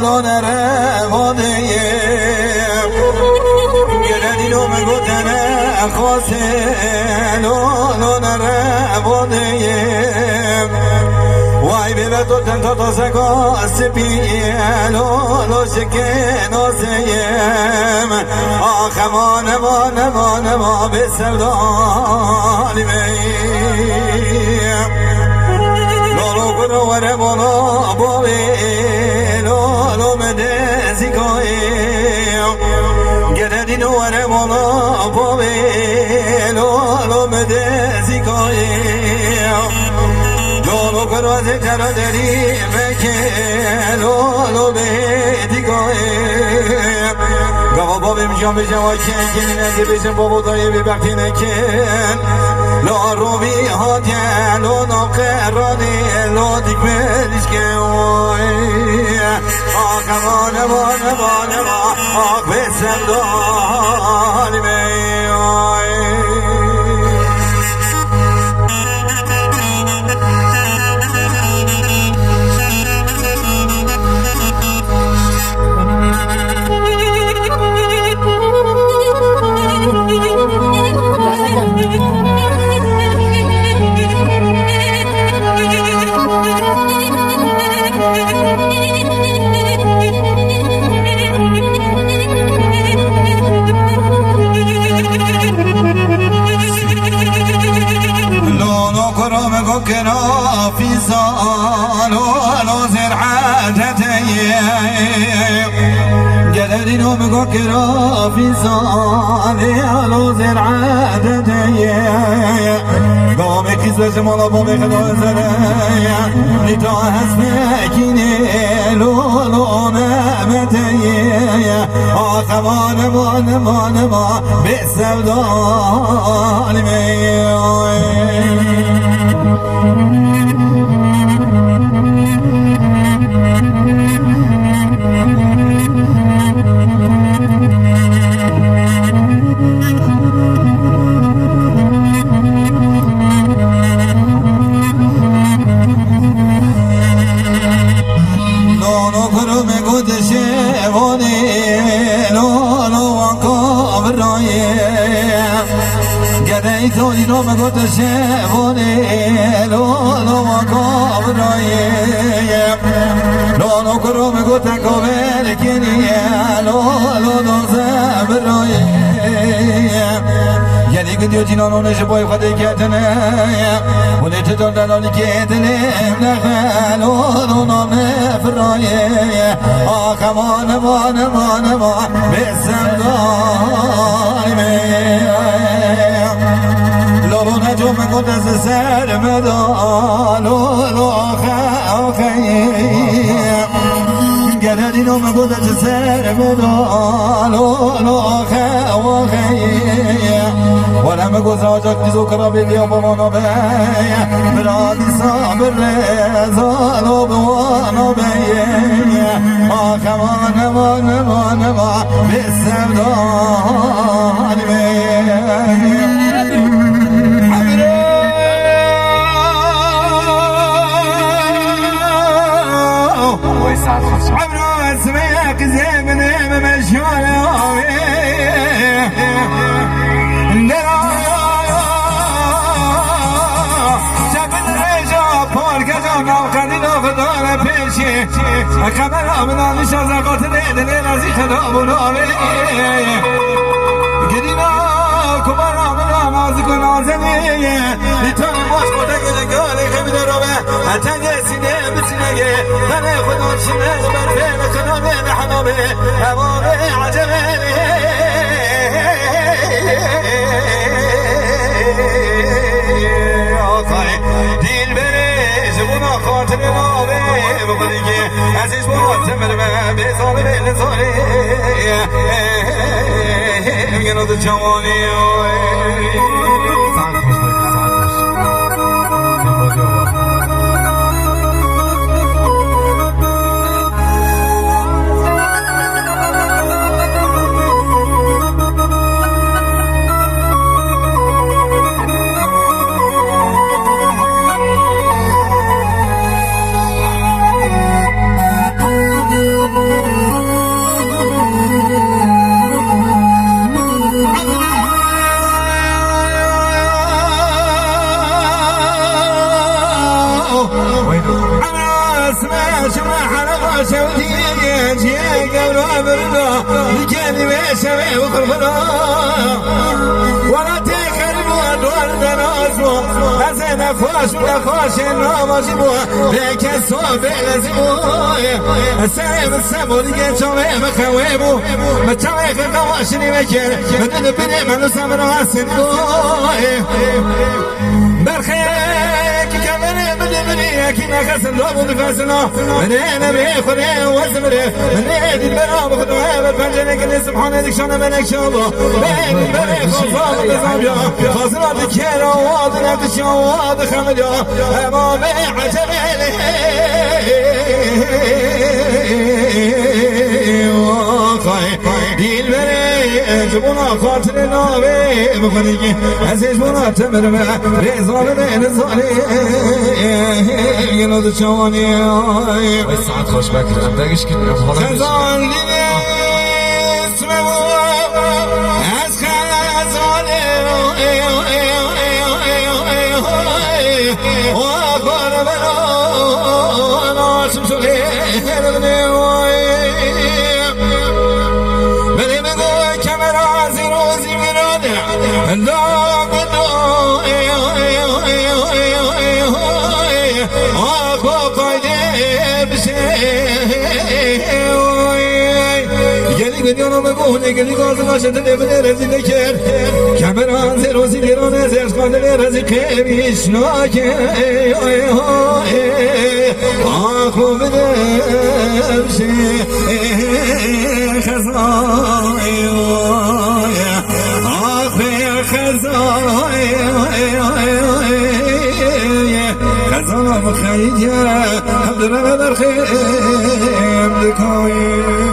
لو نره بادیم گردی رو مگوتنه خواسته لو نره بادیم وای بیبه تو تن تا سکا سپیه لو شکن آسیم آخمان ما به سودالی بیم لولو کنو وره بالا بابی لولو مده زیگایم گردی نو وره بالا بابی لولو مده زیگایم لولو کنو از جرا داری بکه لولو به دیگایم گاوا بابیم جان بجم آکن گلی نزی بجم بابا دایی بی وقتی نکن لا روبی ها دل و ناقرانی لا دیگ بلیش که اوی آقا بانه آق بسم دانی بی كنا في صال ولو زرعتي جددين ومقو كنا في صال ولو زرعتي قومي كيس جمال بومي خدا زرعي لتا هسمكيني لولو نعمتي آخمان ما بسودان توی رو مگو تو شبونه لولو مقام رایم لولو کرو مگو تکاور کنیه لولو نازم رایم یعنی که دیو جینانو نشبای خواهده کتنه بونه چطور دلالی کتنه نخه لولو نامه فرایم آخمان ما بسم داریم لولو نجوم قدس سر مدال لولو آخیم گردی نوم قدس سر مدال لولو آخیم ولم گذراجت بیزو کرا بیدیا بمانو بی برادی صابر رزا لو بوانو بی آخمان ما بسم دانی بی عمرو اسمك زمن مشهور خبر آمدن شازقات دل رزی خدا بنامه گرینا کبار آمدن آزی کن آزنه لیتون باش کتک جگاله خبی دروبه هتنگ سینه بسینه من خدا شنه برده بکنامه نحنامه همامه عجبه آقای دیل بره جبونا خاطر نامه بخوری که عزیز بودم برمه به ساله به نزاله میگن تو جوانی شما حلقة شودية جيك أبرا برنا لكني بشمي وقربنا ولا تكلموا دور دنازو أزنا خوش ولا خوش نامجبو لك الصوب لازمو السلام السمو لك شوي مخويبو متشوي خلقواشني مكر من البني من الصبر واسنبو برخيك كمري بدمري كيما خسن لوبو بفاسنا من انا بيخوني وزمري من ايدي البرام خدوها بالفنجاني كني سبحان يدك شانا منك شالله بين البري خصام بزابيا خاصنا بكيرا واضنا بشواد خمجا اما بيعجب ديل بري جبونا خاطر نابي بخليكي عزيز بونا تمر ريزان بين الظالي ينود شواني ساعت خوش بكر عندكش كنا خزان دي اسمه از خزاني وقال بنا ناسم سولي دنیا بگونه گلی گاز ناشد نبنه رزی نکر کمران زیروزی دیرانه زیرش قادر رزی قیمیش ناکر آخو بدمشه خزای آخو خزای خزانم خیلی حمد رمه در خیم دکایی